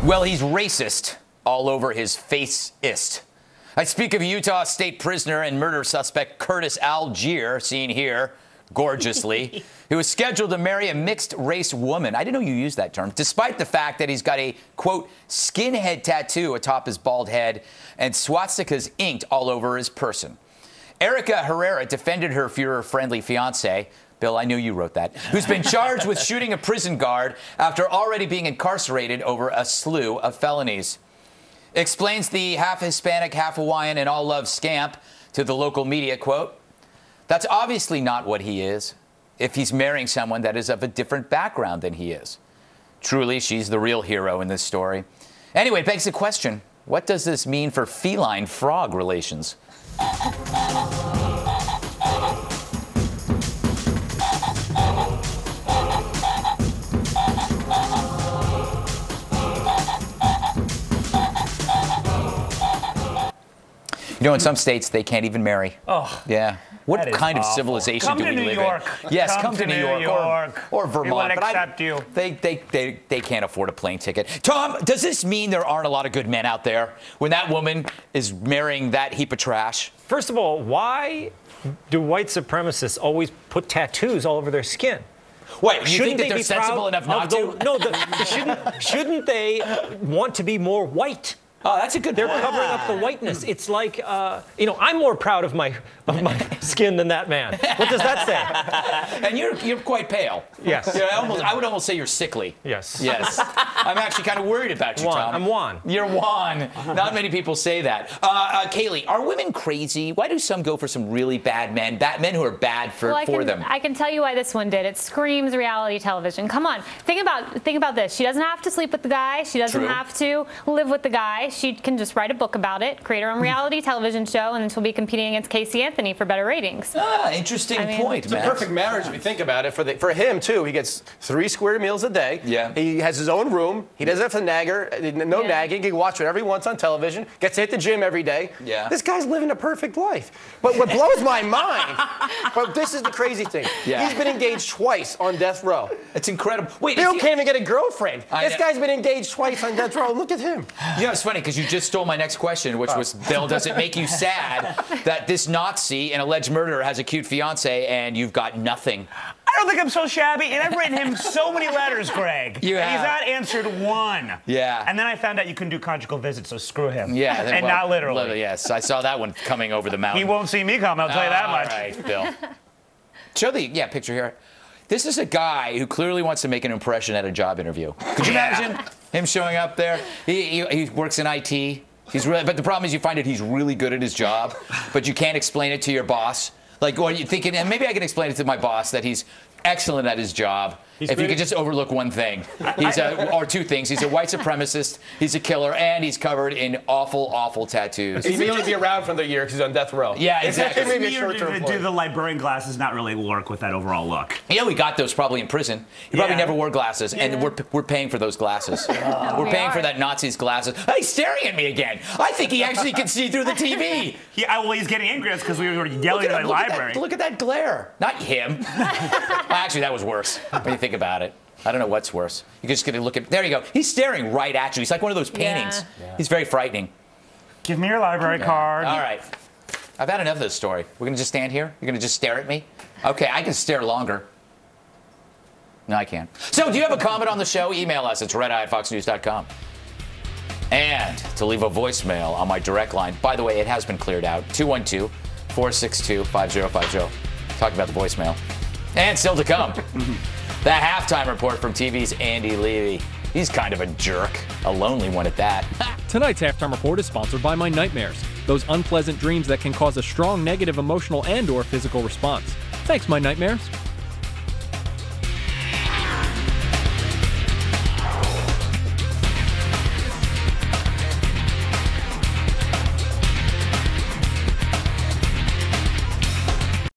Well, he's racist all over his face-ist. I speak of Utah state prisoner and murder suspect Curtis Algier, seen here gorgeously, who was scheduled to marry a mixed-race woman. I didn't know you used that term. Despite the fact that he's got a, quote, skinhead tattoo atop his bald head and swastikas inked all over his person. Erica Herrera defended her Führer-friendly fiancé, Bill, I knew you wrote that, who's been charged with shooting a prison guard after already being incarcerated over a slew of felonies. Explains the half-Hispanic, half-Hawaiian, and all-love scamp to the local media, quote, "That's obviously not what he is if he's marrying someone that is of a different background than he is." Truly, she's the real hero in this story. Anyway, it begs the question, what does this mean for feline-frog relations? You know, in some states, they can't even marry. Oh, yeah. What kind of awful. civilization do we live in? Yes, come to New York or Vermont. We will accept you. They can't afford a plane ticket. Tom, does this mean there aren't a lot of good men out there when that woman is marrying that heap of trash? First of all, why do white supremacists always put tattoos all over their skin? Wait, you think that they're sensible enough not to? No, shouldn't they want to be more white? Oh, that's a good point. They're covering up the whiteness. It's like, I'm more proud of my skin than that man. What does that say? And you're quite pale. Yes. Yeah, I would almost say you're sickly. Yes. Yes. I'm actually kind of worried about you, Tom. I'm Juan. You're Juan. Not many people say that. Kaylee, are women crazy? Why do some go for some really bad men who are bad for them? I can tell you why this one did. It screams reality television. Come on. Think about this. She doesn't have to sleep with the guy. She doesn't have to live with the guy. She can just write a book about it, create her own reality television show, and then she'll be competing against Casey Anthony for better ratings. Interesting point, It's man. a perfect marriage if you think about it. For him, too, he gets 3 square meals a day. Yeah. He has his own room. He doesn't have to nagging. He can watch whatever he wants on television. Gets to hit the gym every day. Yeah. This guy's living a perfect life. But what blows my mind, but this is the crazy thing. Yeah. He's been engaged twice on death row. It's incredible. Wait, Bill can't even get a girlfriend. This know. guy's been engaged twice on death row. Look at him. You know, it's funny because you just stole my next question, which was, Bill, does it make you sad that this Nazi and alleged murderer has a cute fiance and you've got nothing? I don't think I'm so shabby, and I've written him so many letters, Greg. You have. He's not answered one. Yeah. And then I found out you couldn't do conjugal visits, so screw him. Yeah. And not literally. Yes, I saw that one coming over the mountain. He won't see me come, I'll tell you that much. All right, Bill. Show the picture here. This is a guy who clearly wants to make an impression at a job interview. Could you imagine him showing up there? He works in IT. But the problem is you find out he's really good at his job, but you can't explain it to your boss. Like, or you're thinking, and maybe I can explain it to my boss that he's excellent at his job. If you could just overlook one thing, or two things. He's a white supremacist, he's a killer, and he's covered in awful, awful tattoos. He may only be around for another year because he's on death row. Yeah, exactly. Maybe a short-term Do the librarian glasses not really work with that overall look? You know, we got those probably in prison. He probably never wore glasses, and we're paying for those glasses. We're paying for that Nazi's glasses. Oh, he's staring at me again. I think he actually can see through the TV. Well, he's getting angry because we were yelling at the library. Look at that glare. Not him. Actually, that was worse when you think about it. I don't know what's worse. You just get to look at. There you go. He's staring right at you. He's like one of those paintings. Yeah. He's very frightening. Give me your library card. All right. I've had enough of this story. We're going to just stand here? You're going to just stare at me? Okay, I can stare longer. No, I can't. So, do you have a comment on the show? Email us. It's redeye@foxnews.com. And to leave a voicemail on my direct line. By the way, it has been cleared out. 212-462-5050. Talk about the voicemail. And still to come. The halftime report from TV's Andy Levy. He's kind of a jerk. A lonely one at that. Tonight's halftime report is sponsored by My Nightmares. Those unpleasant dreams that can cause a strong negative emotional and/or physical response. Thanks, My Nightmares.